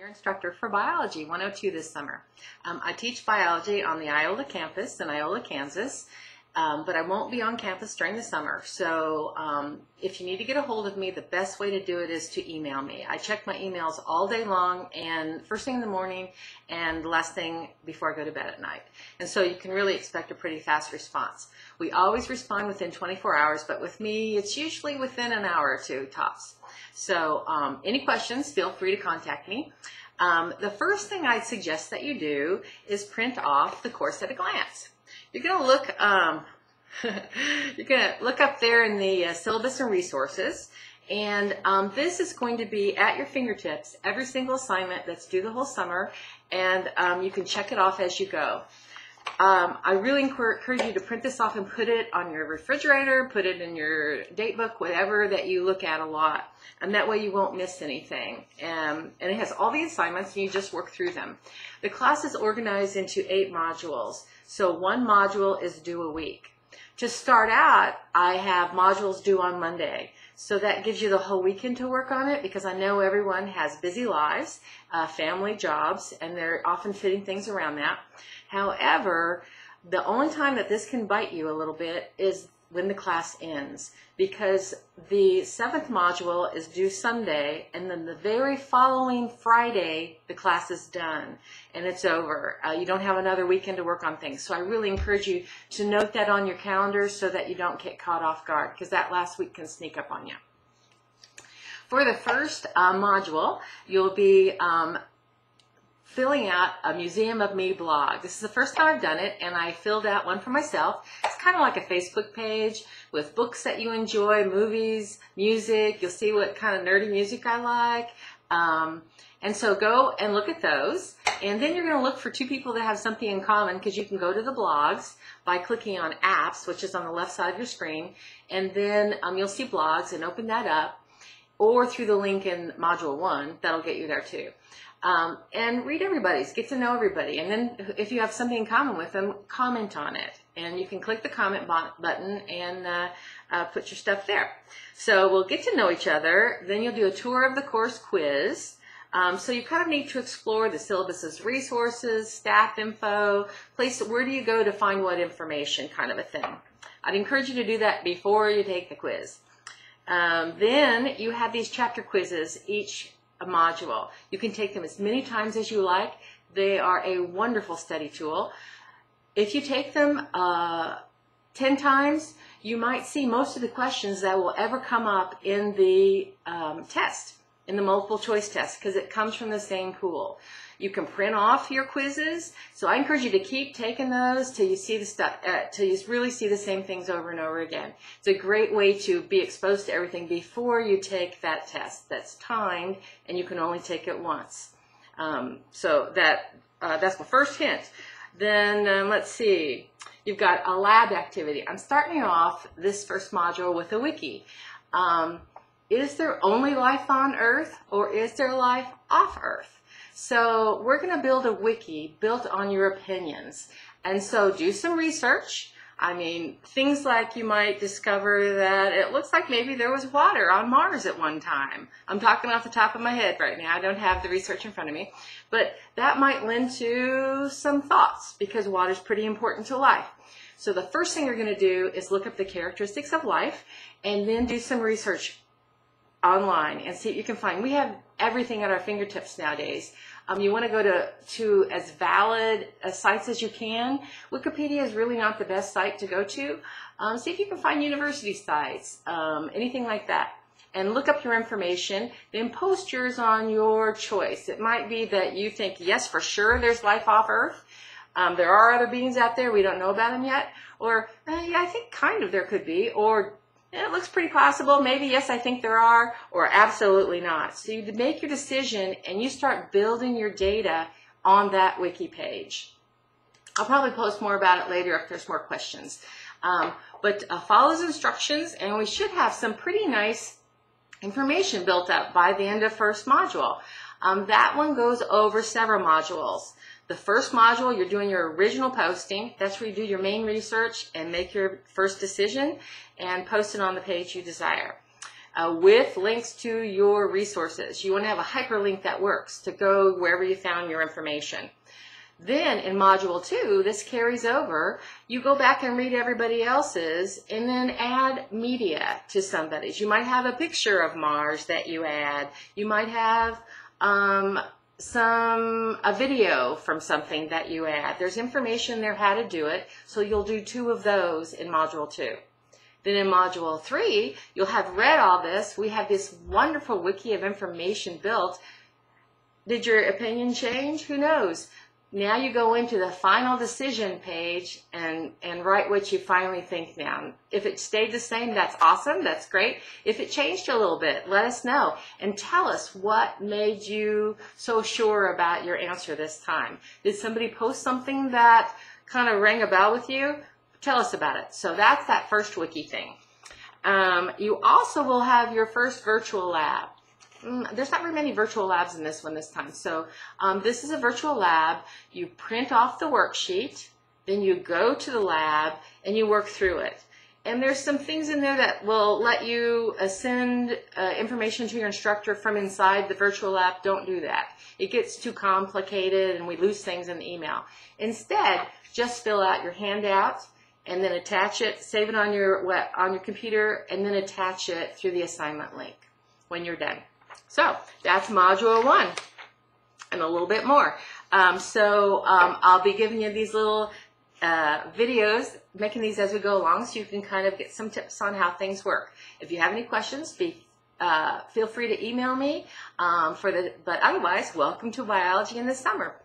Your instructor for Biology 102 this summer. I teach biology on the Iola campus in Iola, Kansas, but I won't be on campus during the summer. So if you need to get a hold of me, the best way to do it is to email me. I check my emails all day long and first thing in the morning and the last thing before I go to bed at night. And so you can really expect a pretty fast response. We always respond within 24 hours, but with me, it's usually within an hour or two tops. So any questions, feel free to contact me. The first thing I'd suggest that you do is print off the course at a glance. You're going to look, you're going to look up there in the syllabus and resources, and this is going to be at your fingertips, every single assignment that's due the whole summer, and you can check it off as you go. I really encourage you to print this off and put it on your refrigerator, put it in your date book, whatever that you look at a lot. And that way you won't miss anything. And it has all the assignments and you just work through them. The class is organized into 8 modules. So one module is due a week. To start out, I have modules due on Monday. So that gives you the whole weekend to work on it because I know everyone has busy lives, family, jobs, and they're often fitting things around that. However, the only time that this can bite you a little bit is when the class ends, because the 7th module is due Sunday, and then the very following Friday, the class is done, and it's over. You don't have another weekend to work on things. So I really encourage you to note that on your calendar so that you don't get caught off guard, because that last week can sneak up on you. For the first module, you'll be filling out a Museum of Me blog. This is the first time I've done it, and I filled out one for myself. It's kind of like a Facebook page with books that you enjoy, movies, music. You'll see what kind of nerdy music I like. And so go and look at those. And then you're going to look for 2 people that have something in common, because you can go to the blogs by clicking on apps, which is on the left side of your screen. And then you'll see blogs, and open that up. Or through the link in Module 1, that'll get you there too. And read everybody's, get to know everybody. And then if you have something in common with them, comment on it. And you can click the comment button and put your stuff there. So we'll get to know each other. Then you'll do a tour of the course quiz. So you kind of need to explore the syllabus's resources, staff info, where do you go to find what information, kind of a thing. I'd encourage you to do that before you take the quiz. Then you have these chapter quizzes each module. You can take them as many times as you like. They are a wonderful study tool. If you take them 10 times, you might see most of the questions that will ever come up in the test, in the multiple choice test, because it comes from the same pool. You can print off your quizzes, so I encourage you to keep taking those till you see the stuff, till you really see the same things over and over again. It's a great way to be exposed to everything before you take that test that's timed, and you can only take it once. So that's the first hint. Then let's see, you've got a lab activity. I'm starting off this first module with a wiki. Is there only life on Earth, or is there life off Earth? So we're going to build a wiki built on your opinions. And so do some research. I mean, things like you might discover that it looks like maybe there was water on Mars at one time. I'm talking off the top of my head right now. I don't have the research in front of me. But that might lend to some thoughts, because water is pretty important to life. So the first thing you're going to do is look up the characteristics of life, and then do some research online and see what you can find. We have everything at our fingertips nowadays. You want to go to as valid sites as you can. Wikipedia is really not the best site to go to. See if you can find university sites, anything like that. And look up your information, then post yours on your choice. It might be that you think, yes, for sure there's life off Earth. There are other beings out there, we don't know about them yet. Or, yeah, I think kind of there could be. Or, it looks pretty possible. Maybe, yes, I think there are, or absolutely not. So you make your decision and you start building your data on that wiki page. I'll probably post more about it later if there's more questions. But follow the instructions, and we should have some pretty nice information built up by the end of first module. That one goes over several modules. The first module, you're doing your original posting. That's where you do your main research and make your first decision and post it on the page you desire. with links to your resources. You want to have a hyperlink that works to go wherever you found your information. Then in Module 2, this carries over. You go back and read everybody else's and then add media to somebody's. You might have a picture of Mars that you add. You might have a video from something that you add. There's information there how to do it, so you'll do 2 of those in Module 2. Then in Module 3, you'll have read all this. We have this wonderful wiki of information built. Did your opinion change? Who knows? Now you go into the final decision page and write what you finally think down. If it stayed the same, that's awesome. That's great. If it changed a little bit, let us know and tell us what made you so sure about your answer this time. Did somebody post something that kind of rang a bell with you? Tell us about it. So that's that first wiki thing. You also will have your first virtual lab. There's not very many virtual labs in this one this time. So this is a virtual lab. You print off the worksheet, then you go to the lab and you work through it. And there's some things in there that will let you send information to your instructor from inside the virtual lab. Don't do that. It gets too complicated and we lose things in the email. Instead, just fill out your handout and then attach it, save it on your computer, and then attach it through the assignment link when you're done. So that's Module 1 and a little bit more. I'll be giving you these little videos, making these as we go along so you can kind of get some tips on how things work. If you have any questions, feel free to email me. But otherwise, welcome to Biology in the Summer.